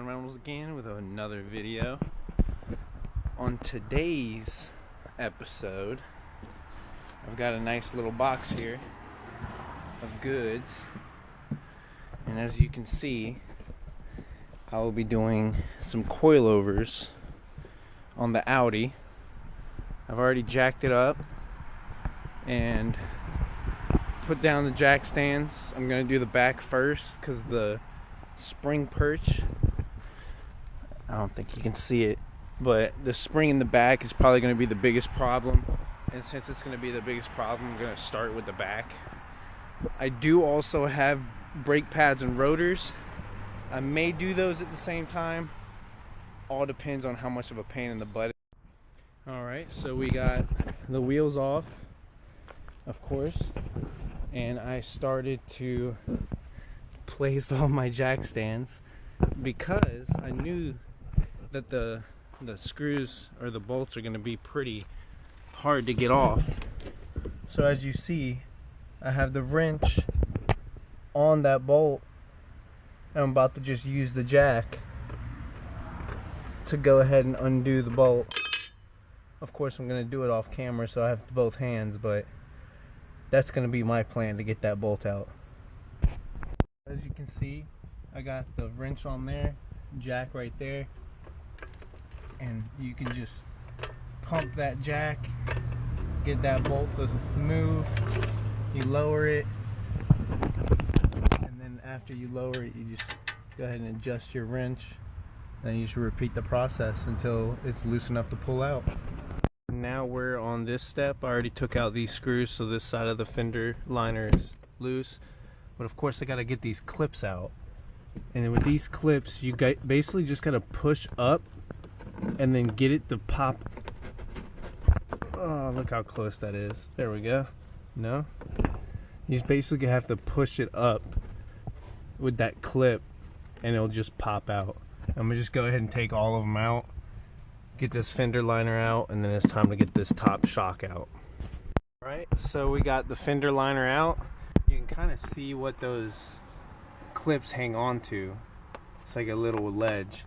Ryan Reynolds again with another video. On today's episode, I've got a nice little box here of goods, and as you can see, I will be doing some coilovers on the Audi. I've already jacked it up and put down the jack stands. I'm going to do the back first because the spring perch, I don't think you can see it, but the spring in the back is probably going to be the biggest problem, and since it's going to be the biggest problem, I'm going to start with the back. I do also have brake pads and rotors. I may do those at the same time. All depends on how much of a pain in the butt. Alright, so we got the wheels off, of course, and I started to place all my jack stands because I knew that the screws or the bolts are going to be pretty hard to get off. So as you see, I have the wrench on that bolt. I'm about to just use the jack to go ahead and undo the bolt. Of course, I'm going to do it off camera, so I have both hands, but that's going to be my plan to get that bolt out. As you can see, I got the wrench on there, jack right there, and you can just pump that jack, get that bolt to move, you lower it, and then after you lower it, you just go ahead and adjust your wrench. Then you should repeat the process until it's loose enough to pull out. Now we're on this step. I already took out these screws, so this side of the fender liner is loose. But of course I gotta get these clips out. And then with these clips, you basically just gotta push up and then get it to pop. Oh, look how close that is. There we go. No? You just basically have to push it up with that clip and it'll just pop out. I'm gonna just go ahead and take all of them out, get this fender liner out, and then it's time to get this top shock out. Alright, so we got the fender liner out. You can kind of see what those clips hang on to. It's like a little ledge.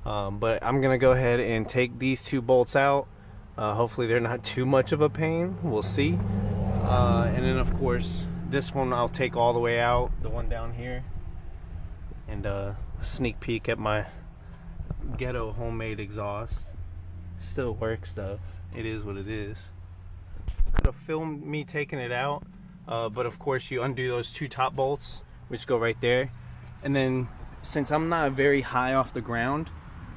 But I'm gonna go ahead and take these two bolts out. Hopefully they're not too much of a pain. We'll see. And then of course this one I'll take all the way out, the one down here. And sneak peek at my ghetto homemade exhaust. Still works though. It is what it is. Could have filmed me taking it out, but of course you undo those two top bolts, which go right there. And then since I'm not very high off the ground,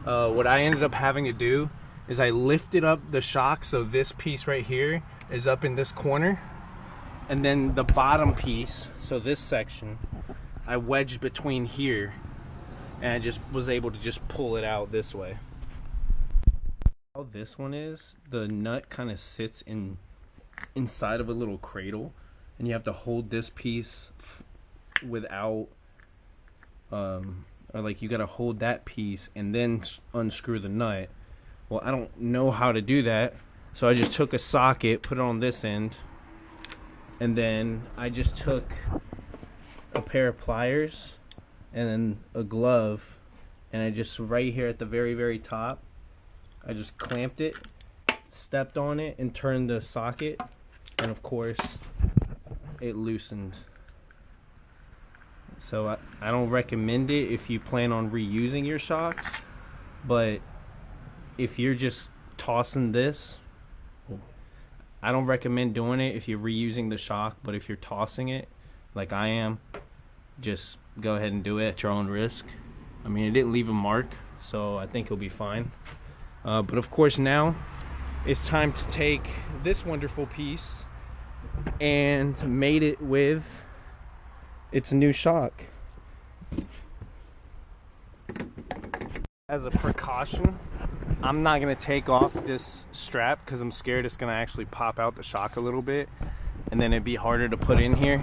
what I ended up having to do is I lifted up the shock, so this piece right here is up in this corner, and then the bottom piece, so this section, I wedged between here, and I just was able to just pull it out this way. How this one is, the nut kind of sits inside of a little cradle, and you have to hold this piece without or like you got to hold that piece and then unscrew the nut. Well, I don't know how to do that, so I just took a socket, put it on this end, and then I just took a pair of pliers and then a glove, and I just right here at the very top, I just clamped it, stepped on it, and turned the socket, and of course it loosened. So I don't recommend it if you plan on reusing your shocks, but if you're just tossing this, I don't recommend doing it if you're reusing the shock. But if you're tossing it like I am, just go ahead and do it at your own risk. I mean, it didn't leave a mark, so I think it'll be fine. But of course now it's time to take this wonderful piece and mate it with its new shock. As a precaution, I'm not going to take off this strap because I'm scared it's going to actually pop out the shock a little bit and then it'd be harder to put in here.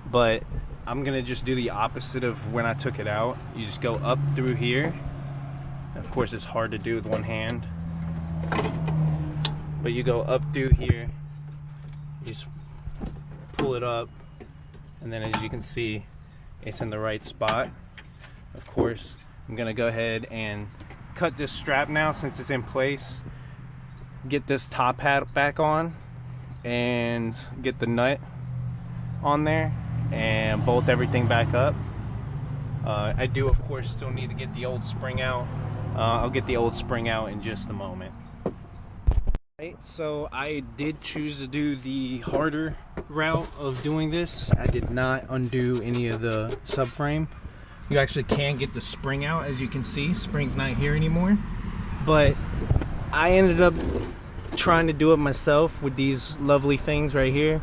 But I'm going to just do the opposite of when I took it out. You just go up through here. Of course it's hard to do with one hand, but you go up through here, you just pull it up, and then as you can see, it's in the right spot. Of course, I'm gonna go ahead and cut this strap now since it's in place, get this top hat back on, and get the nut on there and bolt everything back up. I do of course still need to get the old spring out. I'll get the old spring out in just a moment. Right, so I did choose to do the harder route of doing this. I did not undo any of the subframe. You actually can get the spring out, as you can see. Spring's not here anymore. But I ended up trying to do it myself with these lovely things right here.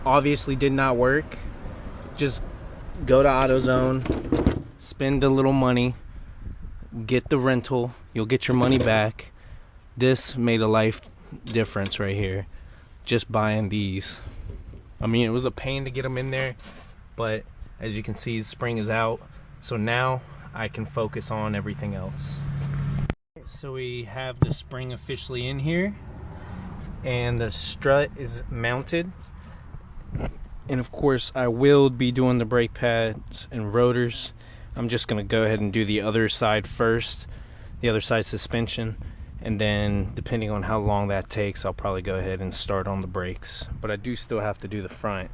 Obviously did not work. Just go to AutoZone, spend a little money, get the rental, you'll get your money back. This made a life difference right here, just buying these. I mean, it was a pain to get them in there, but as you can see, the spring is out, so now I can focus on everything else. So we have the spring officially in here, and the strut is mounted, and of course I will be doing the brake pads and rotors. I'm just going to go ahead and do the other side first, the other side suspension, and then depending on how long that takes, I'll probably go ahead and start on the brakes. But I do still have to do the front,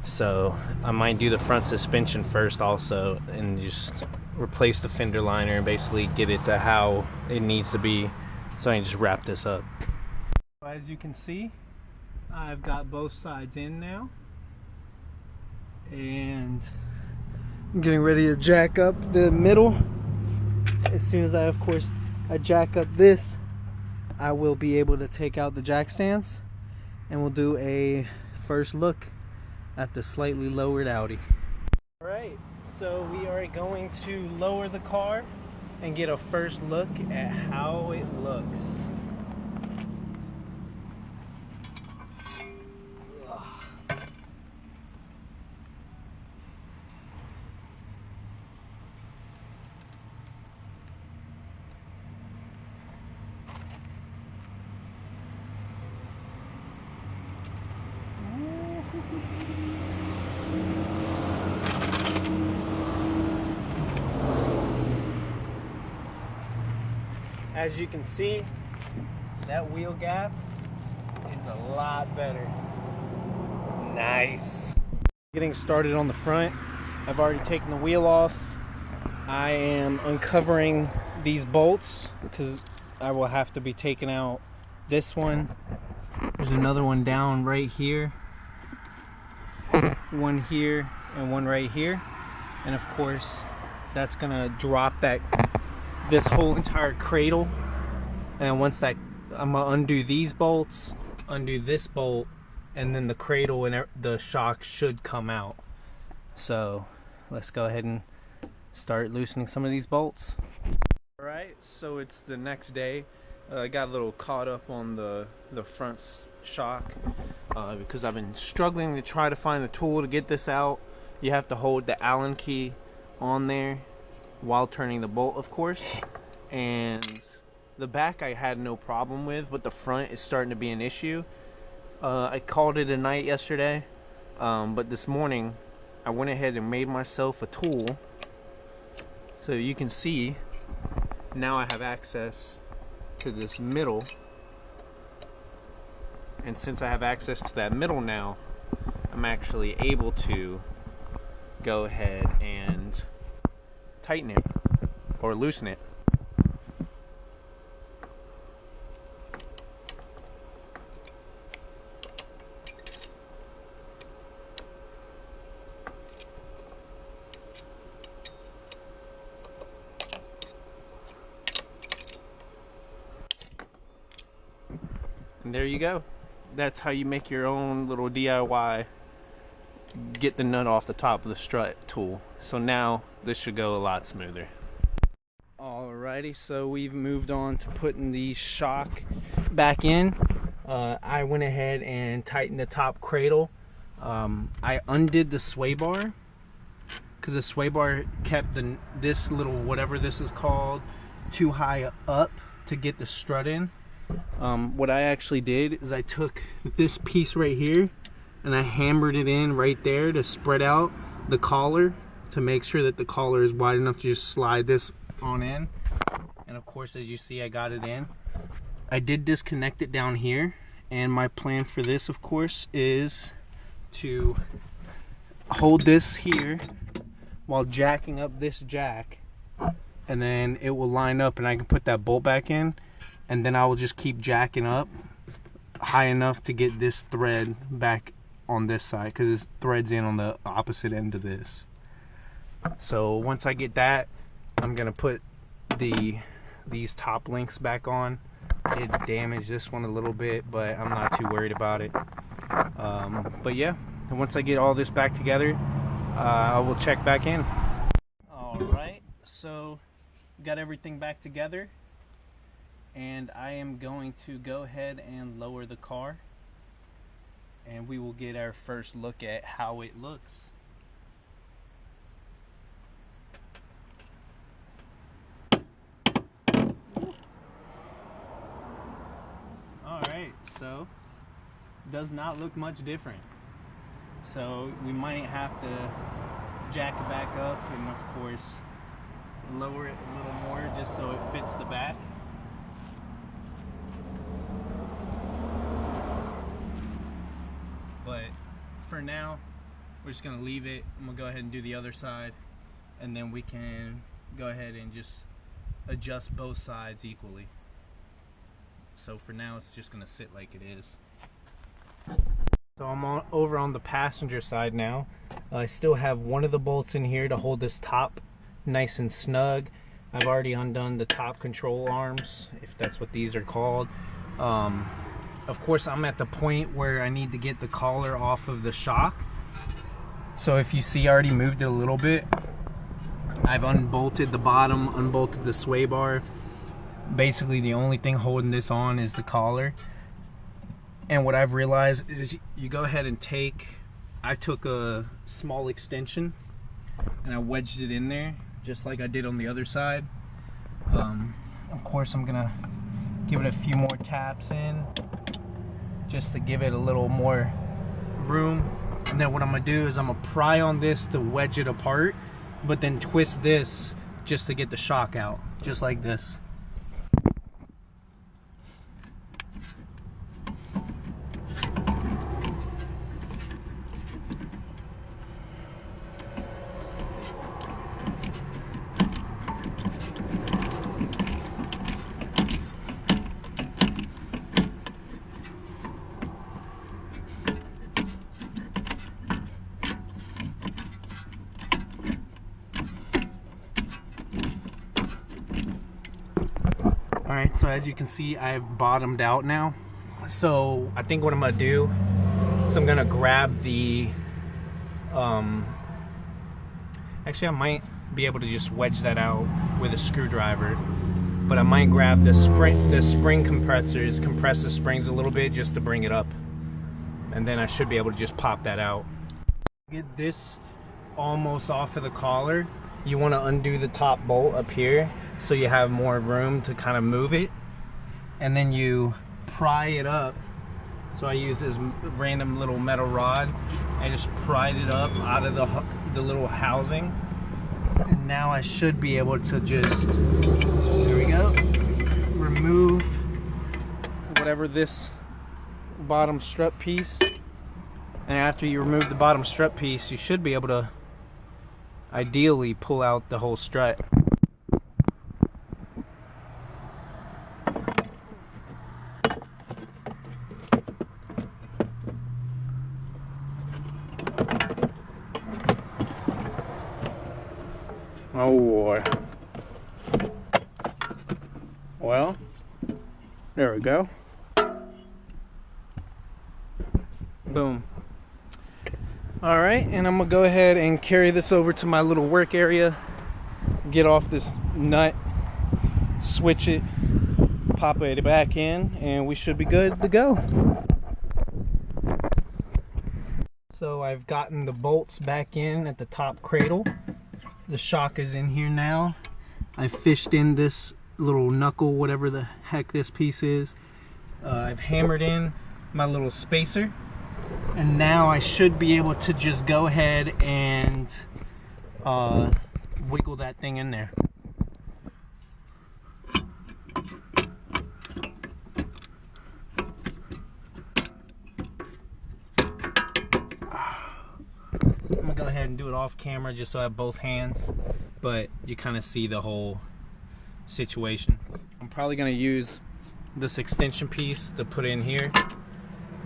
so I might do the front suspension first also, and just replace the fender liner and basically get it to how it needs to be, so I can just wrap this up. As you can see, I've got both sides in now, and I'm getting ready to jack up the middle. As soon as I jack up this, I will be able to take out the jack stands, and we'll do a first look at the slightly lowered Audi. Alright, so we are going to lower the car and get a first look at how it looks. As you can see, that wheel gap is a lot better. Nice. Getting started on the front. I've already taken the wheel off. I am uncovering these bolts because I will have to be taking out this one. There's another one down right here, one here, and one right here. And of course, that's gonna drop this whole entire cradle. And once that, I'm gonna undo these bolts, undo this bolt, and then the cradle and the shock should come out. So let's go ahead and start loosening some of these bolts. Alright, so it's the next day. I got a little caught up on the front shock because I've been struggling to try to find the tool to get this out. You have to hold the Allen key on there while turning the bolt, of course. And the back I had no problem with, but the front is starting to be an issue. I called it a night yesterday, but this morning I went ahead and made myself a tool. So you can see now I have access to this middle, and since I have access to that middle now, I'm actually able to go ahead and tighten it or loosen it. And there you go. That's how you make your own little DIY get the nut off the top of the strut tool. So now this should go a lot smoother. Alrighty, so we've moved on to putting the shock back in. I went ahead and tightened the top cradle. I undid the sway bar because the sway bar kept this little, whatever this is called, too high up to get the strut in. What I actually did is I took this piece right here and I hammered it in right there to spread out the collar to make sure that the collar is wide enough to just slide this on in. And of course, as you see, I got it in. I did disconnect it down here, and my plan for this, of course, is to hold this here while jacking up this jack, and then it will line up and I can put that bolt back in, and then I will just keep jacking up high enough to get this thread back on this side, because this threads in on the opposite end of this. So once I get that, I'm gonna put these top links back on. It damaged this one a little bit, but I'm not too worried about it. But yeah, and once I get all this back together, I will check back in. Alright, so got everything back together, and I am going to go ahead and lower the car, and we will get our first look at how it looks. Alright, so does not look much different. So we might have to jack it back up and of course lower it a little more just so it fits the back. But for now, we're just gonna leave it. I'm gonna go ahead and do the other side, and then we can go ahead and just adjust both sides equally. So for now, it's just gonna sit like it is. So I'm over on the passenger side now. I still have one of the bolts in here to hold this top nice and snug. I've already undone the top control arms, if that's what these are called. Of course, I'm at the point where I need to get the collar off of the shock. So if you see, I already moved it a little bit. I've unbolted the bottom, unbolted the sway bar. Basically, the only thing holding this on is the collar. And what I've realized is you go ahead and I took a small extension and I wedged it in there just like I did on the other side. Of course, I'm gonna give it a few more taps in just to give it a little more room. And then what I'm gonna do is I'm gonna pry on this to wedge it apart, but then twist this just to get the shock out, just like this. Alright, so as you can see, I've bottomed out now. So I think what I'm gonna do is I'm gonna grab the actually I might be able to just wedge that out with a screwdriver, but I might grab the spring compressors, compress the springs a little bit just to bring it up, and then I should be able to just pop that out. Get this almost off of the collar. You want to undo the top bolt up here so you have more room to kind of move it, and then you pry it up. So I use this random little metal rod. I just pried it up out of the little housing, and now I should be able to just, there we go, remove whatever this bottom strut piece. And after you remove the bottom strut piece, you should be able to ideally pull out the whole strut. Oh boy. Well, there we go. Boom. Alright, and I'm gonna go ahead and carry this over to my little work area, get off this nut, switch it, pop it back in, and we should be good to go. So I've gotten the bolts back in at the top cradle. The shock is in here now. I fished in this little knuckle, whatever the heck this piece is. I've hammered in my little spacer. And now I should be able to just go ahead and wiggle that thing in there. I'm gonna go ahead and do it off camera just so I have both hands, but you kind of see the whole situation. I'm probably gonna use this extension piece to put in here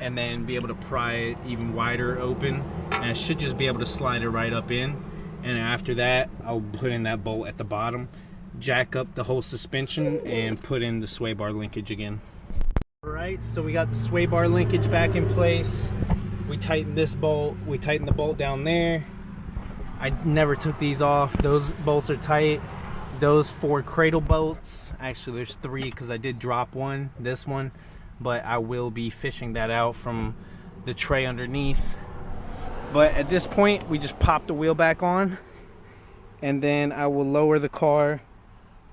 and then be able to pry it even wider open, and I should just be able to slide it right up in. And after that, I'll put in that bolt at the bottom, jack up the whole suspension, and put in the sway bar linkage again. Alright, so we got the sway bar linkage back in place. We tightened this bolt, we tightened the bolt down there. I never took these off. Those bolts are tight. Those 4 cradle bolts, actually there's 3 because I did drop one, this one, but I will be fishing that out from the tray underneath. But at this point, we just pop the wheel back on, and then I will lower the car,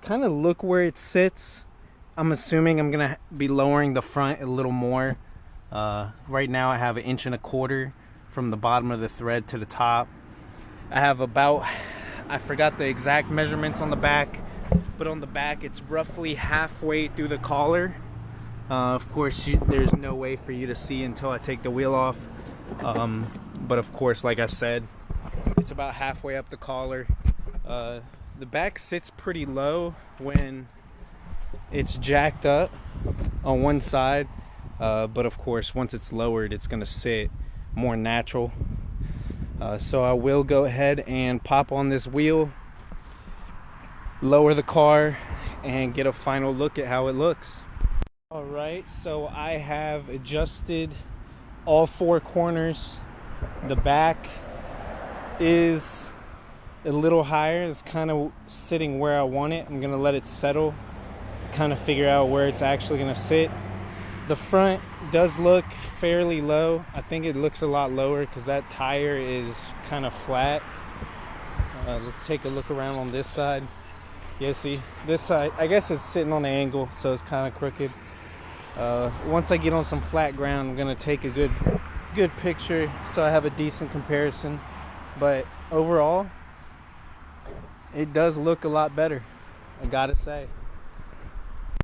kind of look where it sits. I'm assuming I'm gonna be lowering the front a little more. Right now I have 1.25 inches from the bottom of the thread to the top. I have about, I forgot the exact measurements on the back, but on the back it's roughly halfway through the collar. Of course, there's no way for you to see until I take the wheel off. But of course, like I said, it's about halfway up the collar. The back sits pretty low when it's jacked up on one side, but of course once it's lowered it's going to sit more natural. So I will go ahead and pop on this wheel, lower the car, and get a final look at how it looks. Alright, so I have adjusted all 4 corners. The back is a little higher. It's kind of sitting where I want it. I'm gonna let it settle, kind of figure out where it's actually gonna sit. The front does look fairly low. I think it looks a lot lower because that tire is kind of flat. Let's take a look around on this side. Yeah, see, this side, I guess it's sitting on an angle, so it's kind of crooked. Once I get on some flat ground, I'm gonna take a good picture so I have a decent comparison. But overall, it does look a lot better, I gotta say.